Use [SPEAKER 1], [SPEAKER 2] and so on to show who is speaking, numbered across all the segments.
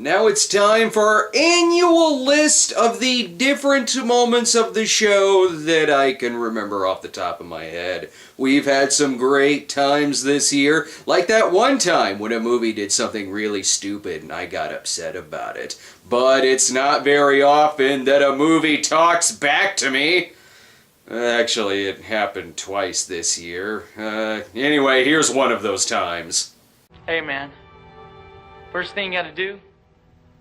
[SPEAKER 1] Now it's time for our annual list of the different moments of the show that I can remember off the top of my head. We've had some great times this year, like that one time when a movie did something really stupid and I got upset about it. But it's not very often that a movie talks back to me. Actually, it happened twice this year. Anyway, here's one of those times.
[SPEAKER 2] Hey man, first thing you gotta do,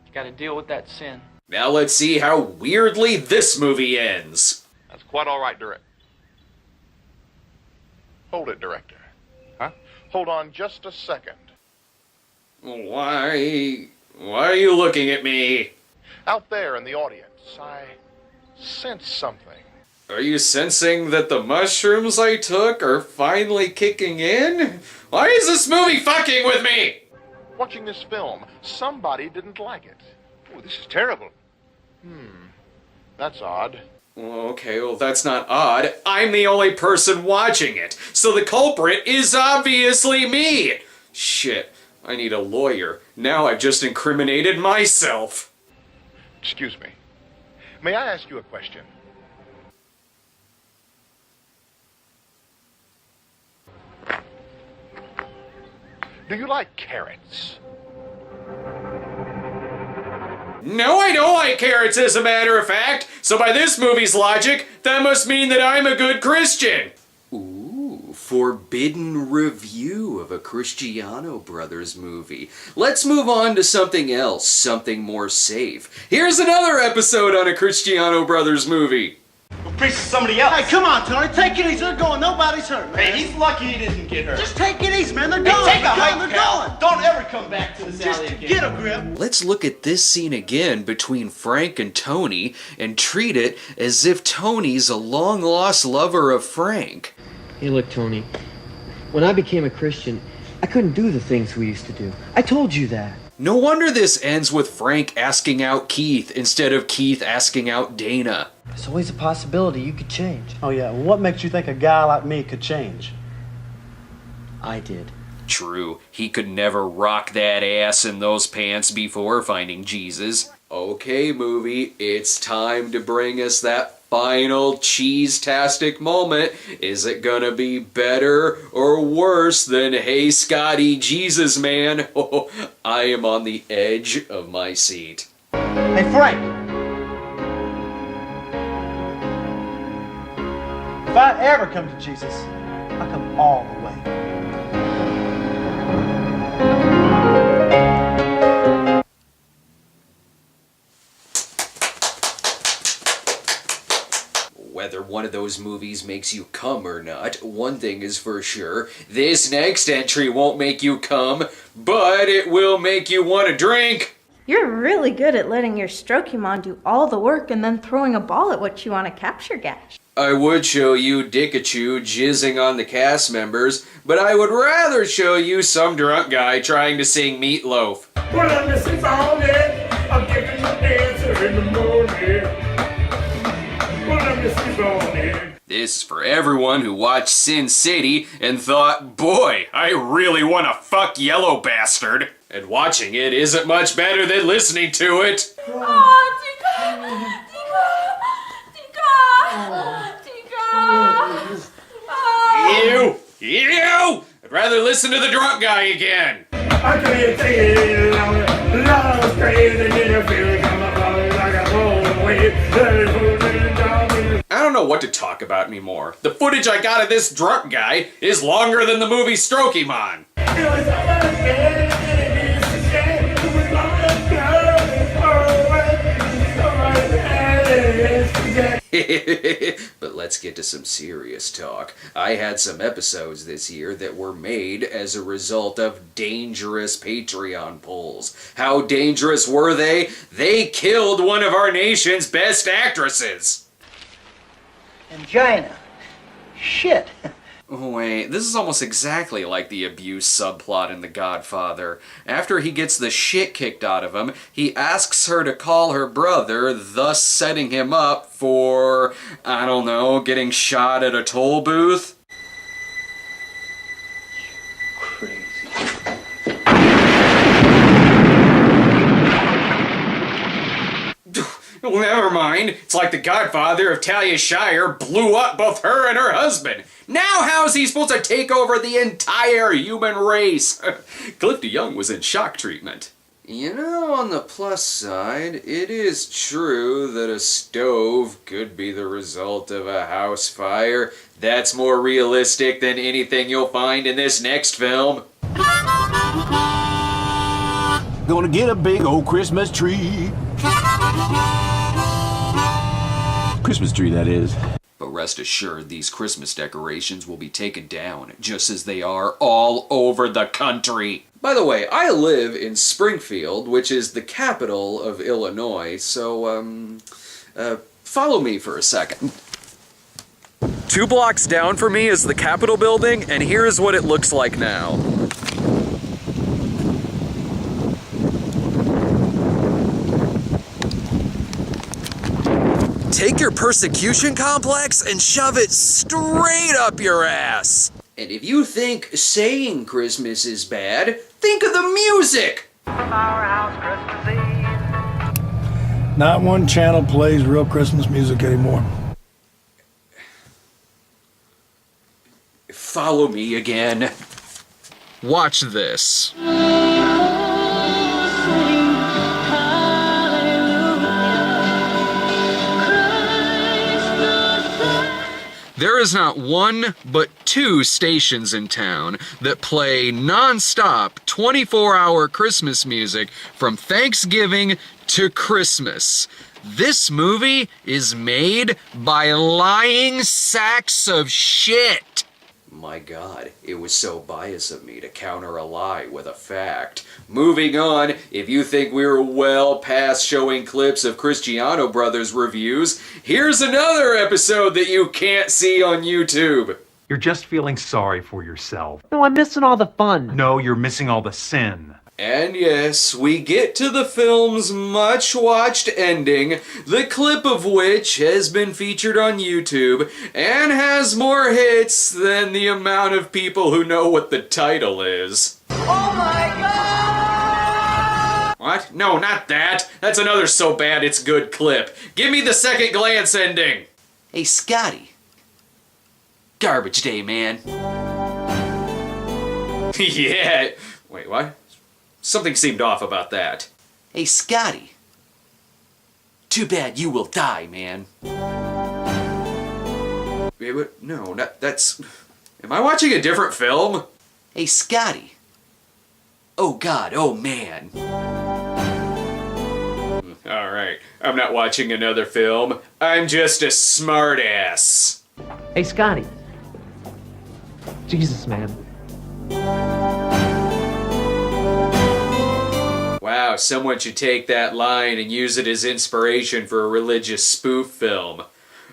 [SPEAKER 2] you gotta deal with that sin.
[SPEAKER 1] Now let's see how weirdly this movie ends.
[SPEAKER 3] That's quite all right, Director. Hold it, Director. Huh? Hold on just a second.
[SPEAKER 1] Why are you looking at me?
[SPEAKER 3] Out there in the audience, I sense something.
[SPEAKER 1] Are you sensing that the mushrooms I took are finally kicking in? Why is this movie fucking with me?
[SPEAKER 3] Watching this film, somebody didn't like it. Oh, this is terrible. That's odd.
[SPEAKER 1] Okay, well that's not odd. I'm the only person watching it, so the culprit is obviously me. Shit, I need a lawyer. Now I've just incriminated myself.
[SPEAKER 3] Excuse me. May I ask you a question? Do you like carrots?
[SPEAKER 1] No, I don't like carrots, as a matter of fact. So by this movie's logic, that must mean that I'm a good Christian. Ooh, forbidden review of a Cristiano Brothers movie. Let's move on to something else, something more safe. Here's another episode on a Cristiano Brothers movie.
[SPEAKER 4] We'll preach to somebody else.
[SPEAKER 5] Hey, come on, Tony. Take it easy. They're going. Nobody's hurt, man.
[SPEAKER 4] Hey, he's lucky he didn't get hurt.
[SPEAKER 5] Just take it easy, man. They're
[SPEAKER 4] Hey,
[SPEAKER 5] going.
[SPEAKER 4] take a
[SPEAKER 5] They're
[SPEAKER 4] hike,
[SPEAKER 5] going.
[SPEAKER 4] Cal. Don't ever come back to this
[SPEAKER 5] Just
[SPEAKER 4] alley again.
[SPEAKER 5] get a grip.
[SPEAKER 1] Let's look at this scene again between Frank and Tony and treat it as if Tony's a long-lost lover of Frank.
[SPEAKER 6] Hey, look, Tony. When I became a Christian, I couldn't do the things we used to do. I told you that.
[SPEAKER 1] No wonder this ends with Frank asking out Keith instead of Keith asking out Dana.
[SPEAKER 6] There's always a possibility you could change.
[SPEAKER 5] Oh, yeah. What makes you think a guy like me could change?
[SPEAKER 6] I did.
[SPEAKER 1] True, he could never rock that ass in those pants before finding Jesus. Okay, movie, it's time to bring us that final cheese-tastic moment. Is it gonna be better or worse than Hey Scotty, Jesus Man? Oh, I am on the edge of my seat.
[SPEAKER 5] Hey, Frank. If I ever come to Jesus, I'll come all the way.
[SPEAKER 1] Whether one of those movies makes you come or not, one thing is for sure. This next entry won't make you come, but it will make you want to drink.
[SPEAKER 7] You're really good at letting your Strokemon do all the work and then throwing a ball at what you want to capture, Gash.
[SPEAKER 1] I would show you Dickachu jizzing on the cast members, but I would rather show you some drunk guy trying to sing Meatloaf.
[SPEAKER 8] Well, I'm missing on it. I'm taking my dancer in the morning. Well, I'm missing on it.
[SPEAKER 1] This is for everyone who watched Sin City and thought, boy, I really want to fuck Yellow Bastard. And watching it isn't much better than listening to it.
[SPEAKER 7] Oh, Tika!
[SPEAKER 1] Ew! Ew! I'd rather listen to the drunk guy again.
[SPEAKER 8] I can't take it longer. Love's crazy and you feel it coming like a roll away.
[SPEAKER 1] I don't know what to talk about anymore. The footage I got of this drunk guy is longer than the movie Strokemon. But let's get to some serious talk. I had some episodes this year that were made as a result of dangerous Patreon polls. How dangerous were they? They killed one of our nation's best actresses.
[SPEAKER 5] Angina. Shit.
[SPEAKER 1] Oh, wait, this is almost exactly like the abuse subplot in The Godfather. After he gets the shit kicked out of him, he asks her to call her brother, thus setting him up for, I don't know, getting shot at a toll booth?
[SPEAKER 5] Crazy.
[SPEAKER 1] Well, never mind. It's like the godfather of Talia Shire blew up both her and her husband. Now how's he supposed to take over the entire human race? Cliff DeYoung was in shock treatment. You know, on the plus side, it is true that a stove could be the result of a house fire. That's more realistic than anything you'll find in this next film.
[SPEAKER 9] Gonna get a big old Christmas tree. Christmas tree, that is.
[SPEAKER 1] But rest assured, these Christmas decorations will be taken down, just as they are all over the country. By the way, I live in Springfield, which is the capital of Illinois, so, follow me for a second. 2 blocks down from me is the Capitol building, and here's what it looks like now. Take your persecution complex and shove it straight up your ass. And if you think saying Christmas is bad, think of the music.
[SPEAKER 10] From our house Christmas Eve.
[SPEAKER 8] Not one channel plays real Christmas music anymore.
[SPEAKER 1] Follow me again. Watch this. There is not one, but 2 stations in town that play non-stop 24-hour Christmas music from Thanksgiving to Christmas. This movie is made by lying sacks of shit. My God, it was so biased of me to counter a lie with a fact. Moving on, if you think we're well past showing clips of Cristiano Brothers reviews, here's another episode that you can't see on YouTube.
[SPEAKER 11] You're just feeling sorry for yourself.
[SPEAKER 6] No, I'm missing all the fun.
[SPEAKER 11] No, you're missing all the sin.
[SPEAKER 1] And yes, we get to the film's much-watched ending, the clip of which has been featured on YouTube and has more hits than the amount of people who know what the title is.
[SPEAKER 10] Oh my God!
[SPEAKER 1] What? No, not that. That's another so bad it's good clip. Give me the second glance ending. Hey, Scotty. Garbage day, man. Yeah. Wait, what? Something seemed off about that. Hey, Scotty. Too bad you will die, man. Wait, what? No, that's... Am I watching a different film? Hey, Scotty. Oh, God, oh, man. Alright, I'm not watching another film. I'm just a smartass.
[SPEAKER 6] Hey, Scotty. Jesus, man.
[SPEAKER 1] Wow, someone should take that line and use it as inspiration for a religious spoof film.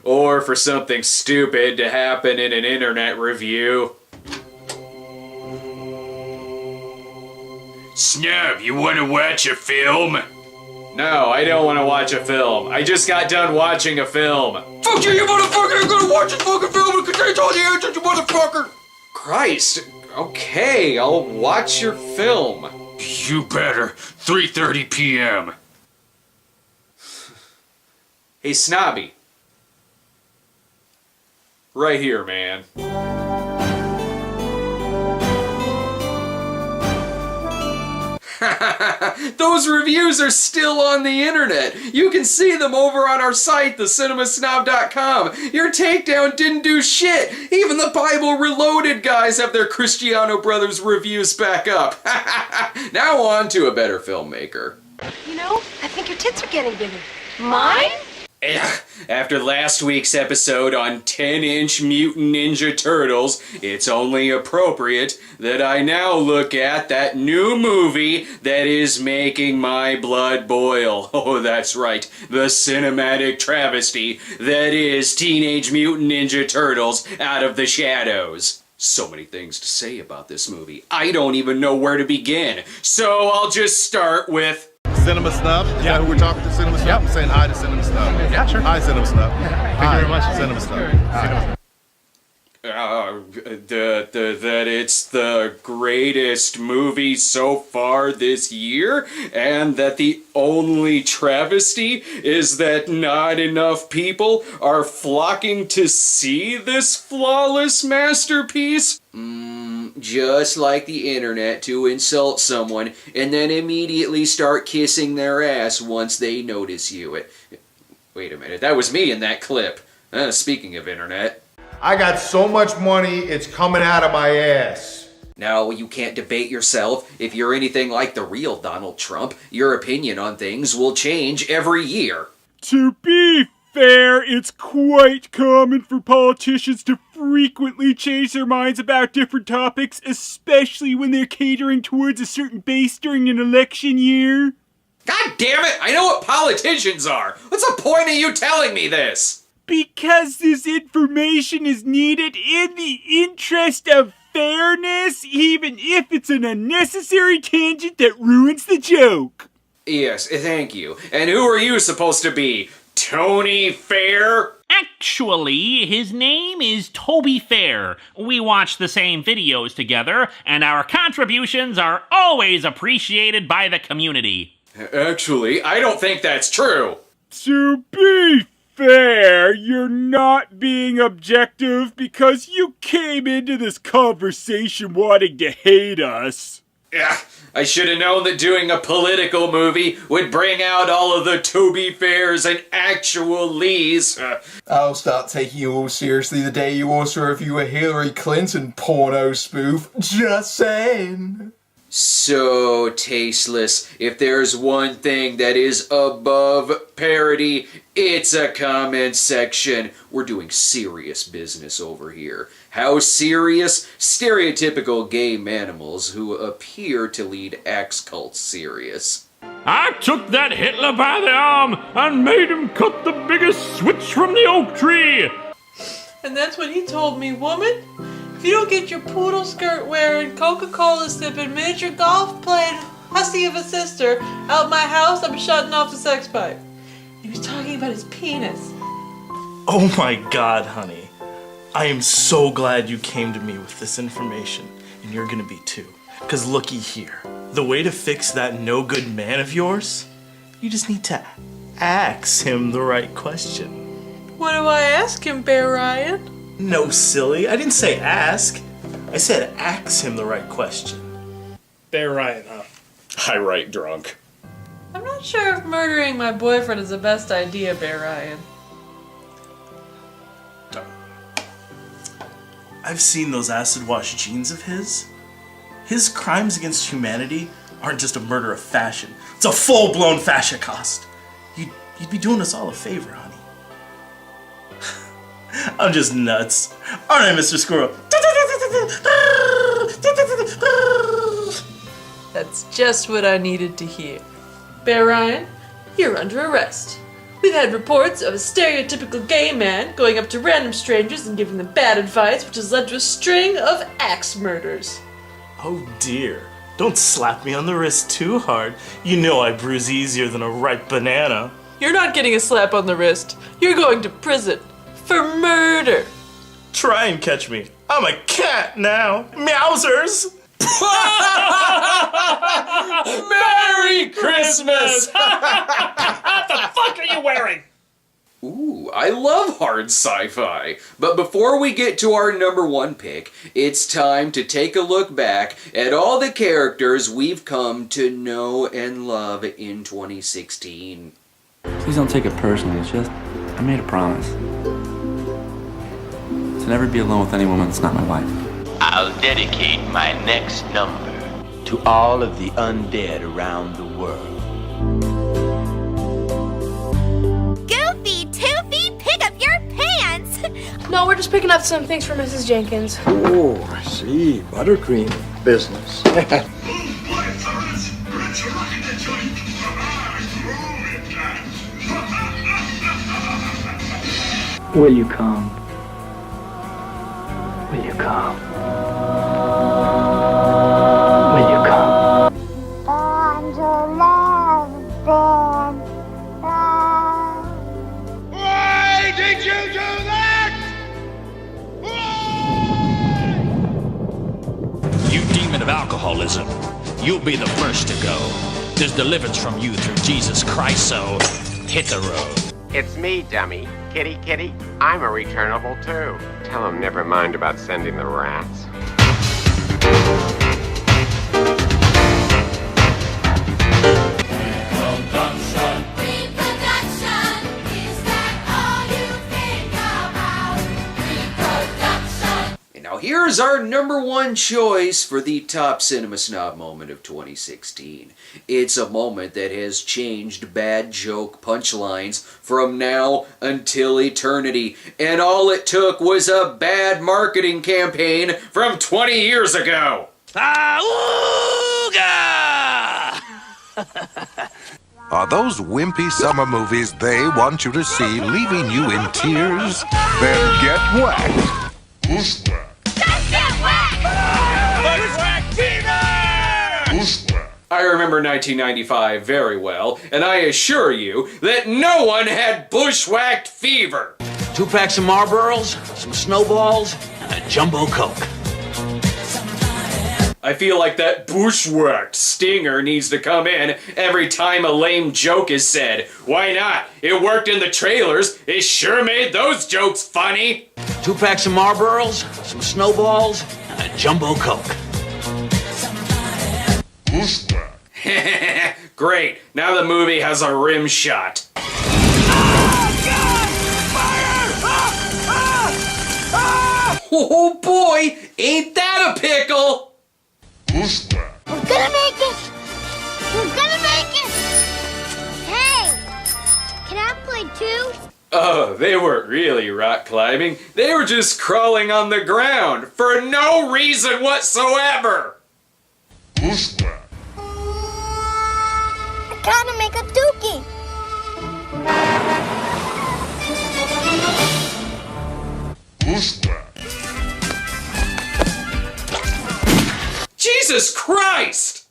[SPEAKER 1] Or for something stupid to happen in an internet review. Snob, you want to watch a film? No, I don't want to watch a film. I just got done watching a film. Fuck you motherfucker! You're gonna watch this fucking film and contains all the answers, you motherfucker! Christ, okay, I'll watch your film. You better. 3:30 p.m. Hey, Snobby. Right here, man. Those reviews are still on the internet. You can see them over on our site, thecinemasnob.com. Your takedown didn't do shit. Even the Bible Reloaded guys have their Cristiano Brothers reviews back up. Now on to a better filmmaker.
[SPEAKER 12] You know, I think your tits are getting bigger. Mine?
[SPEAKER 1] After last week's episode on 10-inch Mutant Ninja Turtles, it's only appropriate that I now look at that new movie that is making my blood boil. Oh, that's right, the cinematic travesty that is Teenage Mutant Ninja Turtles Out of the Shadows. So many things to say about this movie. I don't even know where to begin. So I'll just start with...
[SPEAKER 3] Cinema Snob? Is that who we're talking to? Cinema Snob?
[SPEAKER 11] Yep.
[SPEAKER 3] I'm saying hi to Cinema Snob.
[SPEAKER 11] Yeah, sure.
[SPEAKER 3] Hi, Cinema Snob.
[SPEAKER 11] Thank you very much.
[SPEAKER 3] Cinema Snob.
[SPEAKER 1] That it's the greatest movie so far this year, and that the only travesty is that not enough people are flocking to see this flawless masterpiece? Just like the internet, to insult someone and then immediately start kissing their ass once they notice you. Wait a minute, that was me in that clip. Speaking of internet.
[SPEAKER 13] I got so much money, it's coming out of my ass.
[SPEAKER 1] No, you can't debate yourself. If you're anything like the real Donald Trump, your opinion on things will change every year.
[SPEAKER 8] To be fair, it's quite common for politicians to frequently change their minds about different topics, especially when they're catering towards a certain base during an election year.
[SPEAKER 1] God damn it! I know what politicians are! What's the point of you telling me this?
[SPEAKER 8] Because this information is needed in the interest of fairness, even if it's an unnecessary tangent that ruins the joke.
[SPEAKER 1] Yes, thank you. And who are you supposed to be? Tony Fair?
[SPEAKER 14] Actually, his name is Toby Fair. We watch the same videos together, and our contributions are always appreciated by the community.
[SPEAKER 1] Actually, I don't think that's true.
[SPEAKER 8] To be fair, you're not being objective because you came into this conversation wanting to hate us.
[SPEAKER 1] Yeah, I should have known that doing a political movie would bring out all of the Toby Fairs and actual Lees.
[SPEAKER 15] I'll start taking you all seriously the day you also review a Hillary Clinton porno spoof. Just saying.
[SPEAKER 1] So tasteless. If there's one thing that is above parody, it's a comment section. We're doing serious business over here. How serious? Stereotypical gay manimals who appear to lead axe cults serious.
[SPEAKER 8] I took that Hitler by the arm and made him cut the biggest switch from the oak tree.
[SPEAKER 16] And that's what he told me, woman. If you don't get your poodle skirt wearing, Coca-Cola sipping, miniature golf playing hussy of a sister out my house, I'm shutting off the sex pipe. He was talking about his penis.
[SPEAKER 17] Oh my God, honey. I am so glad you came to me with this information, and you're gonna be too. Cause looky here, the way to fix that no good man of yours, you just need to ask him the right question.
[SPEAKER 16] What do I ask him, Bear Ryan?
[SPEAKER 17] No, silly. I didn't say ask. I said ask him the right question.
[SPEAKER 8] Bear Ryan, huh?
[SPEAKER 1] I write drunk.
[SPEAKER 16] I'm not sure if murdering my boyfriend is the best idea, Bear Ryan.
[SPEAKER 17] I've seen those acid wash jeans of his. His crimes against humanity aren't just a murder of fashion. It's a full-blown fascicost. You'd be doing us all a favor, honey. I'm just nuts. Aren't I, Mr. Squirrel?
[SPEAKER 16] That's just what I needed to hear. Bear Ryan, you're under arrest. We've had reports of a stereotypical gay man going up to random strangers and giving them bad advice, which has led to a string of axe murders.
[SPEAKER 17] Oh dear. Don't slap me on the wrist too hard. You know I bruise easier than a ripe banana.
[SPEAKER 16] You're not getting a slap on the wrist. You're going to prison. For murder!
[SPEAKER 17] Try and catch me. I'm a cat now. Meowsers!
[SPEAKER 1] Merry Christmas!
[SPEAKER 8] What the fuck are you wearing?
[SPEAKER 1] Ooh, I love hard sci-fi. But before we get to our number one pick, it's time to take a look back at all the characters we've come to know and love in 2016.
[SPEAKER 18] Please don't take it personally. It's just, I made a promise. To never be alone with any woman that's not my wife.
[SPEAKER 19] I'll dedicate my next number to all of the undead around the world.
[SPEAKER 12] Goofy, Toofy, pick up your pants!
[SPEAKER 20] No, we're just picking up some things for Mrs. Jenkins.
[SPEAKER 21] Oh, I see. Buttercream business.
[SPEAKER 6] Will you come? Will you come? Will you come?
[SPEAKER 8] Why did you do that?
[SPEAKER 2] you'll be the first to go. There's deliverance from you through Jesus Christ, so hit the road.
[SPEAKER 22] It's me, dummy. Kitty, kitty, I'm a returnable too. Tell him never mind about sending the rats.
[SPEAKER 1] Now here's our number one choice for the top Cinema Snob moment of 2016. It's a moment that has changed bad joke punchlines from now until eternity. And all it took was a bad marketing campaign from 20 years ago.
[SPEAKER 23] Are those wimpy summer movies they want you to see leaving you in tears? Then get whacked. Bushwhack.
[SPEAKER 1] I remember 1995 very well, and I assure you that no one had bushwhacked fever.
[SPEAKER 2] 2 packs of Marlboros, some snowballs, and a jumbo Coke.
[SPEAKER 1] I feel like that bushwhacked stinger needs to come in every time a lame joke is said. Why not? It worked in the trailers. It sure made those jokes funny.
[SPEAKER 2] 2 packs of Marlboros, some snowballs, and a jumbo Coke.
[SPEAKER 1] Great. Now the movie has a rim shot. Oh boy, ain't that a pickle?
[SPEAKER 12] We're gonna make it! We're gonna make it! Hey! Can I play too?
[SPEAKER 1] Oh, they weren't really rock climbing. They were just crawling on the ground for no reason whatsoever.
[SPEAKER 12] I gotta make a dookie!
[SPEAKER 1] Jesus Christ!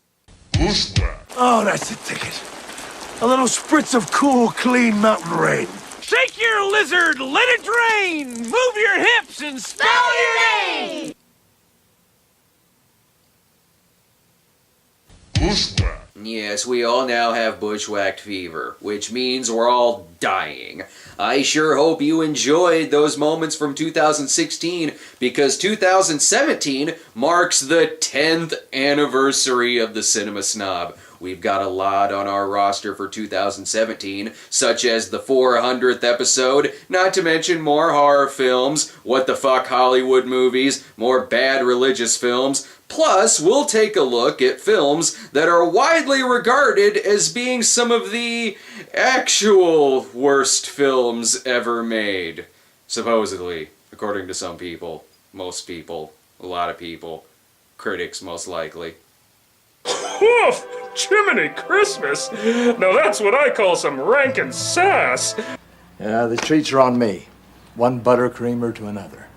[SPEAKER 9] Oh, that's the ticket. A little spritz of cool, clean mountain rain.
[SPEAKER 10] Shake your lizard, let it drain! Move your hips and spell your name!
[SPEAKER 1] Yes, we all now have bushwhacked fever, which means we're all dying. I sure hope you enjoyed those moments from 2016, because 2017 marks the 10th anniversary of the Cinema Snob. We've got a lot on our roster for 2017, such as the 400th episode, not to mention more horror films, what the fuck Hollywood movies, more bad religious films. Plus, we'll take a look at films that are widely regarded as being some of the actual worst films ever made. Supposedly, according to some people, most people, a lot of people, critics most likely.
[SPEAKER 8] Woof! Jiminy Christmas! Now that's what I call some rankin' sass!
[SPEAKER 21] Yeah, the treats are on me. One buttercreamer to another.